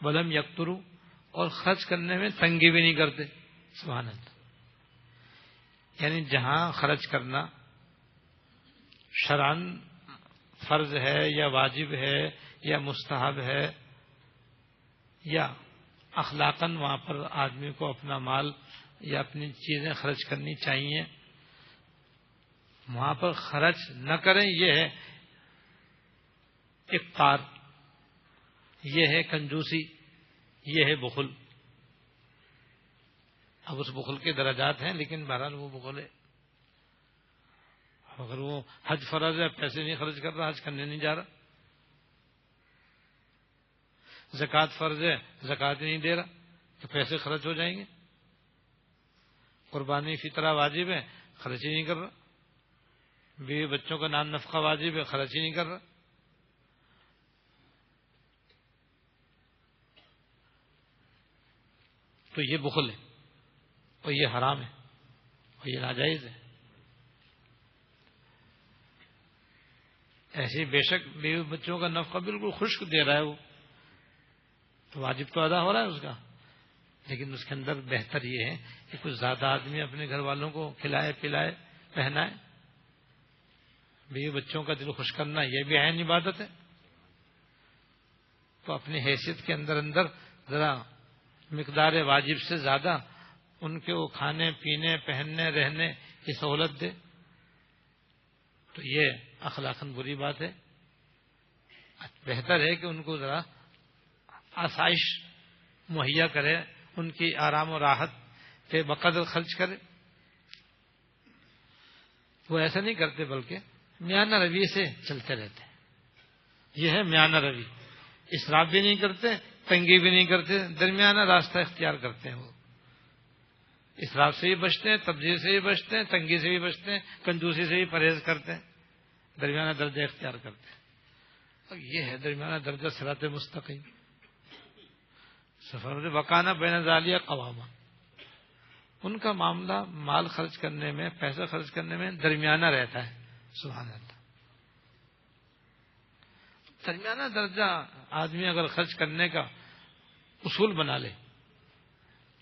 ولم یقتروا، اور خرچ کرنے میں تنگی بھی نہیں کرتے. سبحان اللہ. یعنی جہاں خرچ کرنا شرعاً فرض ہے یا واجب ہے یا مستحب ہے یا اخلاقاً وہاں پر آدمی کو اپنا مال یا اپنی چیزیں خرچ کرنی چاہیے، وہاں پر خرچ نہ کریں یہ ہے اقتار، یہ ہے کنجوسی، یہ ہے بخل. اب اس بخل کے درجات ہیں، لیکن بہرحال وہ بخل ہے. اگر وہ حج فرض ہے، پیسے نہیں خرچ کر رہا، حج کرنے نہیں جا رہا. زکوٰۃ فرض ہے، زکوٰۃ نہیں دے رہا تو پیسے خرچ ہو جائیں گے. قربانی فطرہ واجب ہے، خرچ ہی نہیں کر رہا. بیوی بچوں کا نان نفقہ واجب ہے، خرچ ہی نہیں کر رہا. تو یہ بخل ہے اور یہ حرام ہے اور یہ ناجائز ہے. ایسے بے شک بیوی بچوں کا نفقہ بالکل خشک دے رہا ہے، وہ تو واجب تو ادا ہو رہا ہے اس کا، لیکن اس کے اندر بہتر یہ ہے کہ کچھ زیادہ آدمی اپنے گھر والوں کو کھلائے پلائے پہنائے. بیوی بچوں کا دل خوش کرنا یہ بھی عین عبادت ہے. تو اپنی حیثیت کے اندر ذرا مقدار واجب سے زیادہ ان کے وہ کھانے پینے پہننے رہنے کی سہولت دے، تو یہ اخلاقاً بری بات ہے. بہتر ہے کہ ان کو ذرا آسائش مہیا کرے، ان کی آرام و راحت پہ بقدر خرچ کرے. وہ ایسا نہیں کرتے، بلکہ میانہ روی سے چلتے رہتے ہیں. یہ ہے میانہ روی. اسراف بھی نہیں کرتے، تنگی بھی نہیں کرتے، درمیانہ راستہ اختیار کرتے ہیں. وہ اسراف سے بھی بچتے ہیں، تبذیر سے بھی بچتے ہیں، تنگی سے بھی بچتے ہیں، کنجوسی سے بھی پرہیز کرتے ہیں، درمیانہ درجہ اختیار کرتے ہیں. اور یہ ہے درمیانہ درجہ صراط مستقیم. سفر وکانہ بین ذالک قواما. ان کا معاملہ مال خرچ کرنے میں، پیسہ خرچ کرنے میں درمیانہ رہتا ہے. سبحان اللہ. درمیانہ درجہ آدمی اگر خرچ کرنے کا اصول بنا لے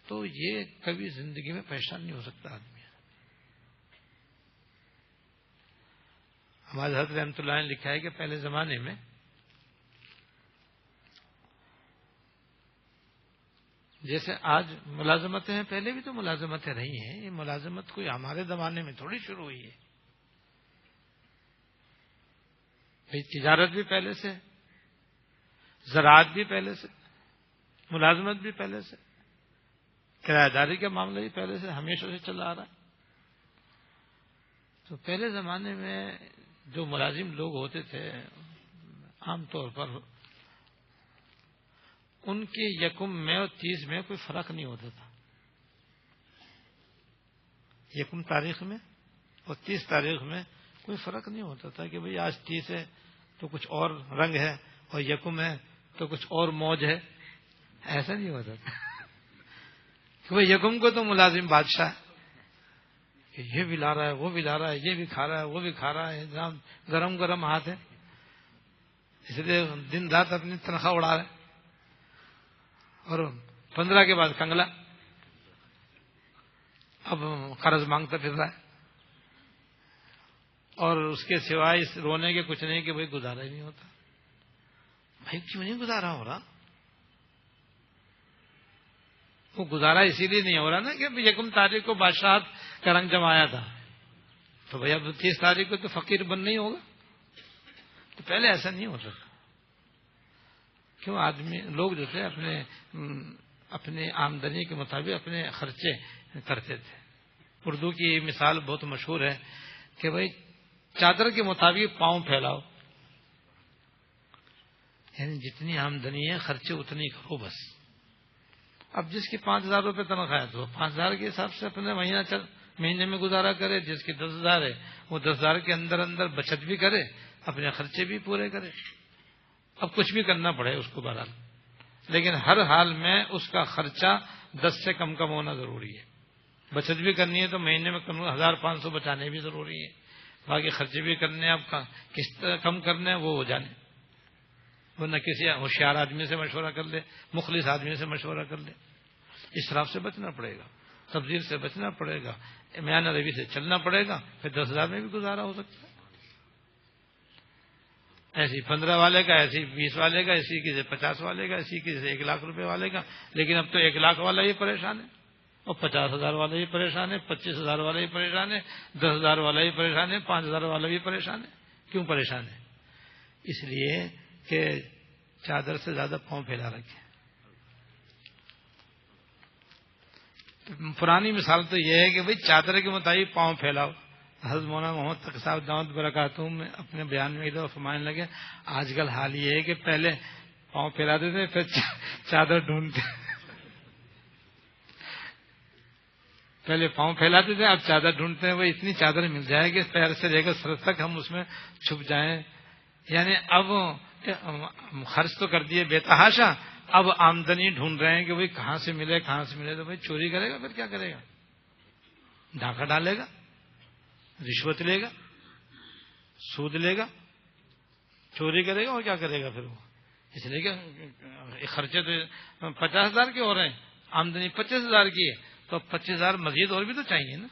تو یہ کبھی زندگی میں پریشان نہیں ہو سکتا آدمی. ہمارے حضرت رحمۃ اللہ نے لکھا ہے کہ پہلے زمانے میں جیسے آج ملازمتیں ہیں، پہلے بھی تو ملازمتیں رہی ہیں. یہ ملازمت کوئی ہمارے زمانے میں تھوڑی شروع ہوئی ہے. بھئی تجارت بھی پہلے سے، زراعت بھی پہلے سے، ملازمت بھی پہلے سے، کرایہ داری کا معاملہ بھی پہلے سے ہمیشہ سے چلا آ رہا ہے. تو پہلے زمانے میں جو ملازم لوگ ہوتے تھے عام طور پر ان کی یکم میں اور 30 میں کوئی فرق نہیں ہوتا تھا. یکم تاریخ میں اور 30 تاریخ میں کوئی فرق نہیں ہوتا تھا کہ بھئی آج 30 ہے تو کچھ اور رنگ ہے اور یکم ہے تو کچھ اور موج ہے. ایسا نہیں ہوتا تھا کہ بھئی یکم کو تو ملازم بادشاہ کہ یہ بھی لا رہا ہے، وہ بھی لا رہا ہے، یہ بھی کھا رہا ہے، وہ بھی کھا رہا ہے، گرم گرم ہاتھ ہے، اس لیے دن رات اپنی تنخواہ اڑا رہے. اور 15 کے بعد کنگلا، اب قرض مانگتا پھر رہا ہے، اور اس کے سوائے اس رونے کے کچھ نہیں کہ بھائی گزارا ہی نہیں ہوتا. بھائی کیوں نہیں گزارا ہو رہا؟ وہ گزارا اسی لیے نہیں ہو رہا نا کہ یکم تاریخ کو بادشاہت کا رنگ جمایا تھا، تو بھائی اب 30 تاریخ کو تو فقیر بن نہیں ہوگا. تو پہلے ایسا نہیں ہوتا تھا. کیوں آدمی لوگ جو تھے اپنے آمدنی کے مطابق اپنے خرچے کرتے تھے. اردو کی مثال بہت مشہور ہے کہ بھائی چادر کے مطابق پاؤں پھیلاؤ، یعنی جتنی آمدنی ہے خرچے اتنی کرو بس. اب جس کی 5,000 روپے تنخواہ ہے تو 5,000 کے حساب سے اپنے مہینے میں گزارا کرے. جس کی 10,000 ہے وہ 10,000 کے اندر اندر بچت بھی کرے، اپنے خرچے بھی پورے کرے. اب کچھ بھی کرنا پڑے اس کو بہرحال، لیکن ہر حال میں اس کا خرچہ 10 سے کم ہونا ضروری ہے. بچت بھی کرنی ہے تو مہینے میں 1,500 بچانے بھی ضروری ہے. باقی خرچے بھی کرنے، اب قسط کم کرنے وہ ہو جانے. ورنہ کسی ہوشیار آدمی سے مشورہ کر لے، مخلص آدمی سے مشورہ کر لے. اسراف سے بچنا پڑے گا، تبذیر سے بچنا پڑے گا، میانہ روی سے چلنا پڑے گا، پھر 10,000 میں بھی گزارا ہو سکتا ہے. ایسی 15 والے کا، ایسی 20 والے کا، ایسی کسی 50 والے کا، ایسی کسی 1 لاکھ روپے والے کا. لیکن اب تو 1 لاکھ والا ہی پریشان ہے، اور 50,000 والا ہی پریشان ہے، 25,000 والا ہی پریشان ہے، 10,000 والا ہی پریشان ہے، 5,000 والا بھی پریشان ہے. کیوں پریشان ہے؟ اس لیے کہ چادر سے زیادہ پاؤں پھیلا رکھے. پرانی مثال تو یہ ہے کہ بھئی چادر کے مطابق پاؤں پھیلاؤ. حضرت مولانا محمد تقی صاحب دامت برکاتہم میں اپنے بیان میں ادھر فرمانے لگے آج کل حال یہ ہے کہ پہلے پاؤں پھیلاتے تھے پھر چادر ڈھونڈتے. پہلے پاؤں پھیلاتے تھے اب چادر ڈھونڈتے ہیں. وہ اتنی چادر مل جائے کہ پیر سے لے کر سر تک ہم اس میں چھپ جائیں. یعنی اب خرچ تو کر دیے بے تحاشا، اب آمدنی ڈھونڈ رہے ہیں کہ بھئی کہاں سے ملے کہاں سے ملے. تو بھئی چوری کرے گا پھر کیا کرے گا؟ ڈاکہ ڈالے گا، رشوت لے گا، سود لے گا، چوری کرے گا، اور کیا کرے گا پھر وہ؟ اس لیے کہ خرچے تو 50,000 کے ہو رہے ہیں، آمدنی 25,000 کی ہے، تو 25,000 مزید اور بھی تو چاہیے نا.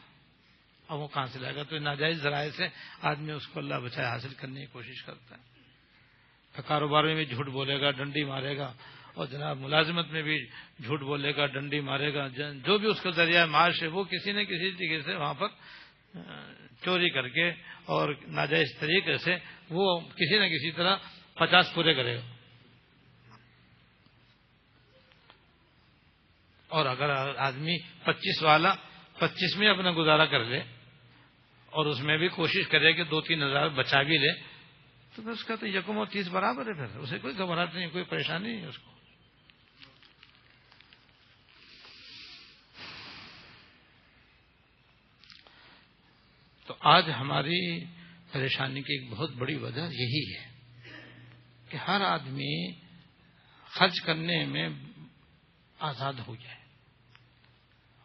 اب وہ کہاں سے لائے گا؟ تو ناجائز ذرائع سے آدمی اس کو اللہ بچائے حاصل کرنے کی کوشش کرتا ہے. کاروبار میں بھی جھوٹ بولے گا، ڈنڈی مارے گا، اور جناب ملازمت میں بھی جھوٹ بولے گا، ڈنڈی مارے گا. جو بھی اس کا ذریعہ معاش ہے وہ کسی نہ کسی طریقے سے وہاں پر چوری کر کے اور ناجائز طریقے سے وہ کسی نہ کسی طرح 50 پورے کرے گا. اور اگر آدمی 25 والا 25 میں اپنا گزارا کر لے اور اس میں بھی کوشش کرے کہ 2-3 ہزار بچا بھی لے تو پھر اس کا تو 1 اور 30 برابر ہے. پھر اسے کوئی گھبراہٹ نہیں، کوئی پریشانی نہیں ہے اس کو. تو آج ہماری پریشانی کی ایک بہت بڑی وجہ یہی ہے کہ ہر آدمی خرچ کرنے میں آزاد ہو جائے.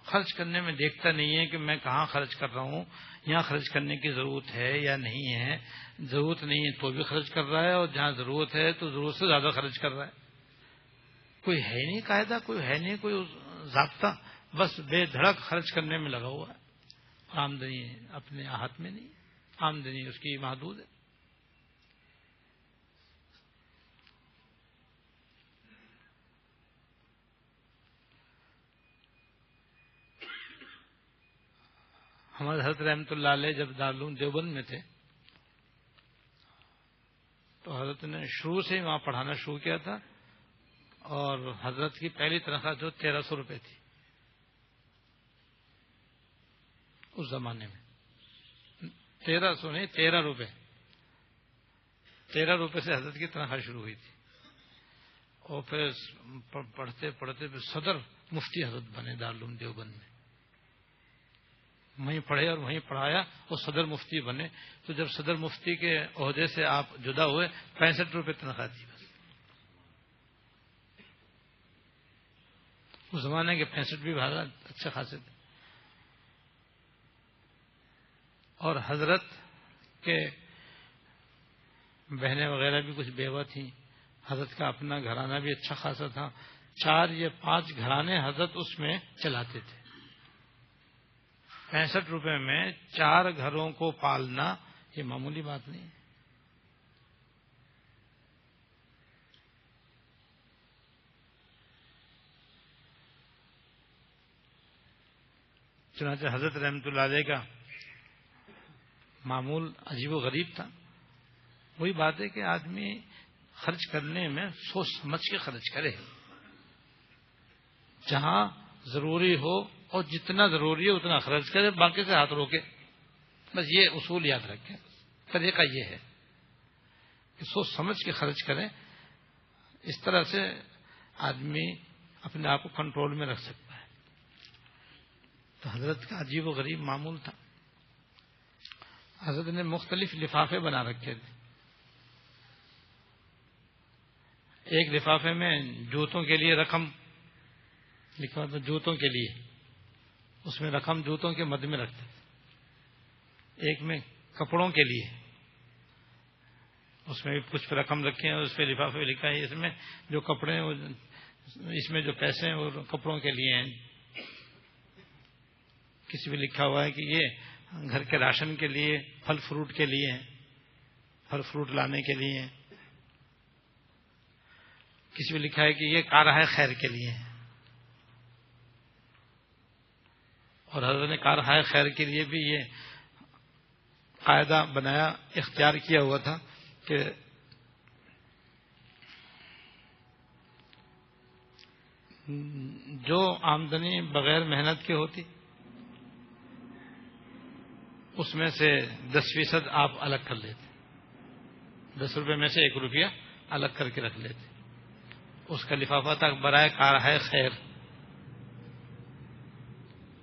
خرچ کرنے میں دیکھتا نہیں ہے کہ میں کہاں خرچ کر رہا ہوں، یہاں خرچ کرنے کی ضرورت ہے یا نہیں ہے. ضرورت نہیں ہے تو بھی خرچ کر رہا ہے، اور جہاں ضرورت ہے تو ضرورت سے زیادہ خرچ کر رہا ہے. کوئی ہے نہیں قاعدہ، کوئی ہے نہیں کوئی ضابطہ، بس بے دھڑک خرچ کرنے میں لگا ہوا ہے. آمدنی اپنے ہاتھ میں نہیں، آمدنی اس کی محدود ہے. ہمارے حضرت رحمۃ اللہ علیہ جب دارالعلوم دیوبند میں تھے تو حضرت نے شروع سے ہی وہاں پڑھانا شروع کیا تھا، اور حضرت کی پہلی تنخواہ جو 1,300 روپے تھی اس زمانے میں. 1,300 نہیں، 13 روپے. 13 روپے سے حضرت کی تنخواہ شروع ہوئی تھی. اور پھر پڑھتے پڑھتے پھر صدر مفتی حضرت بنے دارالعلوم دیوبند میں. وہیں پڑھے اور وہیں پڑھایا اور صدر مفتی بنے. تو جب صدر مفتی کے عہدے سے آپ جدا ہوئے 65 روپے تنخواہ تھی بس. اس زمانے کے 65 بھی بھاگا اچھے خاصے تھے. اور حضرت کے بہنیں وغیرہ بھی کچھ بیوہ تھیں. حضرت کا اپنا گھرانہ بھی اچھا خاصا تھا. 4 یا 5 گھرانے حضرت اس میں چلاتے تھے. 65 روپے میں 4 گھروں کو پالنا یہ معمولی بات نہیں ہے. چنانچہ حضرت رحمۃ اللہ علیہ کا معمول عجیب و غریب تھا. وہی بات ہے کہ آدمی خرچ کرنے میں سوچ سمجھ کے خرچ کرے، جہاں ضروری ہو اور جتنا ضروری ہے اتنا خرچ کرے، باقی سے ہاتھ روکے. بس یہ اصول یاد رکھیں. طریقہ یہ ہے کہ سوچ سمجھ کے خرچ کریں. اس طرح سے آدمی اپنے آپ کو کنٹرول میں رکھ سکتا ہے. تو حضرت کا عجیب و غریب معمول تھا. حضرت نے مختلف لفافے بنا رکھے تھے. ایک لفافے میں جوتوں کے لیے رقم لکھا تھا، جوتوں کے لیے اس میں رقم جوتوں کے مد میں رکھتے تھے. ایک میں کپڑوں کے لیے اس میں بھی کچھ رقم رکھی ہے، اس پہ لفافے میں لکھا ہے اس میں جو کپڑے ہیں اس میں جو پیسے ہیں وہ کپڑوں کے لیے ہیں، کسی بھی لکھا ہوا ہے کہ یہ گھر کے راشن کے لیے، پھل فروٹ کے لیے ہیں، پھل فروٹ لانے کے لیے ہیں، کسی بھی لکھا ہے کہ یہ کارہائے خیر کے لیے ہے، اور حضرت نے کارہائے خیر کے لیے بھی یہ قاعدہ بنایا، اختیار کیا ہوا تھا کہ جو آمدنی بغیر محنت کی ہوتی اس میں سے 10% آپ الگ کر لیتے، 10 روپے میں سے 1 روپیہ الگ کر کے رکھ لیتے، اس کا لفافہ تک برائے کارہائے خیر۔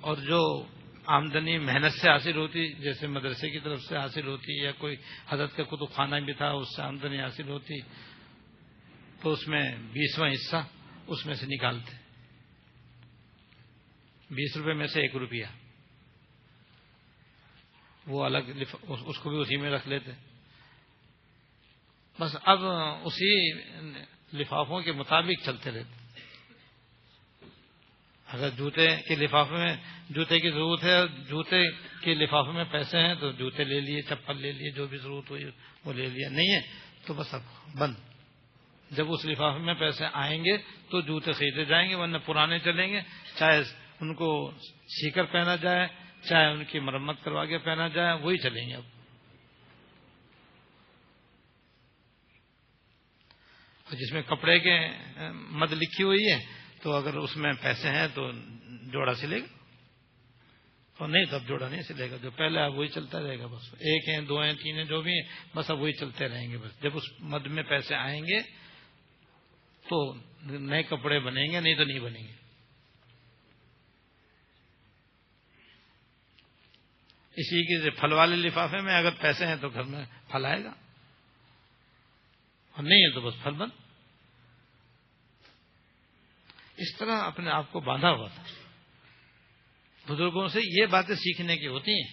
اور جو آمدنی محنت سے حاصل ہوتی، جیسے مدرسے کی طرف سے حاصل ہوتی یا کوئی حضرت کا کتب خانہ بھی تھا اس سے آمدنی حاصل ہوتی، تو اس میں 20واں حصہ اس میں سے نکالتے، 20 روپے میں سے 1 روپیہ وہ الگ اس کو بھی اسی میں رکھ لیتے۔ بس اب اسی لفافوں کے مطابق چلتے رہتے۔ اگر جوتے کے لفافے میں جوتے کی ضرورت ہے، جوتے کے لفافے میں پیسے ہیں تو جوتے لے لیے، چپل لے لیے، جو بھی ضرورت ہوئی وہ لے لیا، نہیں ہے تو بس اب بند۔ جب اس لفافے میں پیسے آئیں گے تو جوتے خریدے جائیں گے، ورنہ پرانے چلیں گے، چاہے ان کو سی کر پہنا جائے، چاہے ان کی مرمت کروا کے پہنا جائے، وہی چلیں گے۔ اب جس میں کپڑے کے مد لکھی ہوئی ہے تو اگر اس میں پیسے ہیں تو جوڑا سلے گا، اور نہیں تو اب جوڑا نہیں سلے گا، جو پہلے اب وہی چلتا رہے گا، بس 1 ہیں 2 ہیں 3 ہیں جو بھی ہیں بس اب وہی چلتے رہیں گے۔ بس جب اس مد میں پیسے آئیں گے تو نئے کپڑے بنیں گے، نہیں تو نہیں بنیں گے۔ اسی کے پھل والے لفافے میں اگر پیسے ہیں تو گھر میں پھل آئے گا، اور نہیں ہے تو بس پھل بند۔ اس طرح اپنے آپ کو باندھا ہوا تھا۔ بزرگوں سے یہ باتیں سیکھنے کی ہوتی ہیں،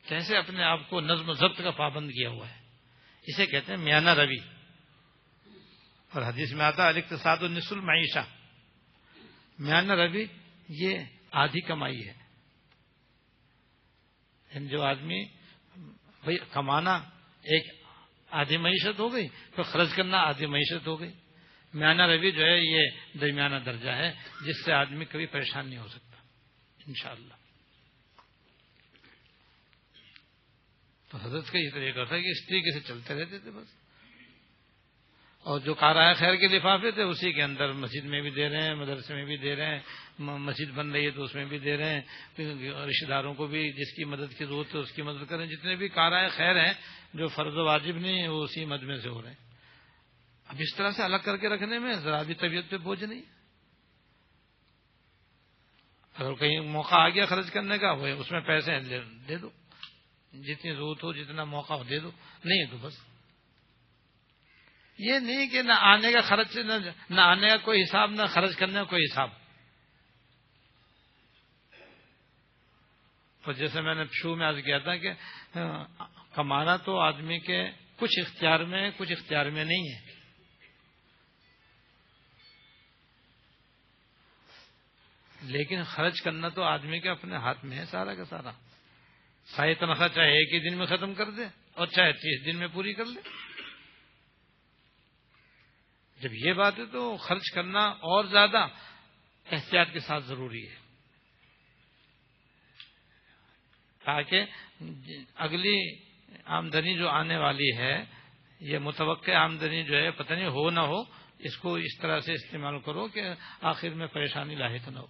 کیسے اپنے آپ کو نظم و ضبط کا پابند کیا ہوا ہے، اسے کہتے ہیں میانہ روی۔ اور حدیث میں آتا الاقتصاد نصف المعیشہ، میانہ روی یہ آدھی کمائی ہے۔ یعنی جو آدمی بھائی کمانا ایک آدھی معیشت ہو گئی، تو خرچ کرنا آدھی معیشت ہو گئی۔ میانہ روی جو ہے یہ درمیانہ درجہ ہے، جس سے آدمی کبھی پریشان نہیں ہو سکتا انشاءاللہ۔ تو حضرت کا یہ طریقہ تھا کہ اس طریقے سے چلتے رہتے تھے بس۔ اور جو کارہائے خیر کے لفافے تھے اسی کے اندر مسجد میں بھی دے رہے ہیں، مدرسے میں بھی دے رہے ہیں، مسجد بن رہی ہے تو اس میں بھی دے رہے ہیں، رشتہ داروں کو بھی جس کی مدد کی ضرورت ہے اس کی مدد کریں۔ جتنے بھی کارہائے خیر ہیں جو فرض و واجب نہیں ہیں وہ اسی مد میں سے ہو رہے ہیں۔ اب اس طرح سے الگ کر کے رکھنے میں ذرا بھی طبیعت پہ بوجھ نہیں۔ اگر کہیں موقع آ گیا خرچ کرنے کا، وہ اس میں پیسے دے دو، جتنی ضرورت ہو جتنا موقع ہو دے دو، نہیں ہے تو بس۔ یہ نہیں کہ نہ آنے کا خرچ، نہ آنے کا کوئی حساب، نہ خرچ کرنے کا کوئی حساب۔ تو جیسے میں نے شروع میں عرض کیا تھا کہ کمانا تو آدمی کے کچھ اختیار میں کچھ اختیار میں نہیں ہے، لیکن خرچ کرنا تو آدمی کے اپنے ہاتھ میں ہے سارا کا سارا۔ ساری تنخواہ چاہے ایک ہی دن میں ختم کر دے اور چاہے 30 دن میں پوری کر لے۔ جب یہ بات ہے تو خرچ کرنا اور زیادہ احتیاط کے ساتھ ضروری ہے، تاکہ اگلی آمدنی جو آنے والی ہے، یہ متوقع آمدنی جو ہے پتہ نہیں ہو نہ ہو، اس کو اس طرح سے استعمال کرو کہ آخر میں پریشانی لاحق نہ ہو۔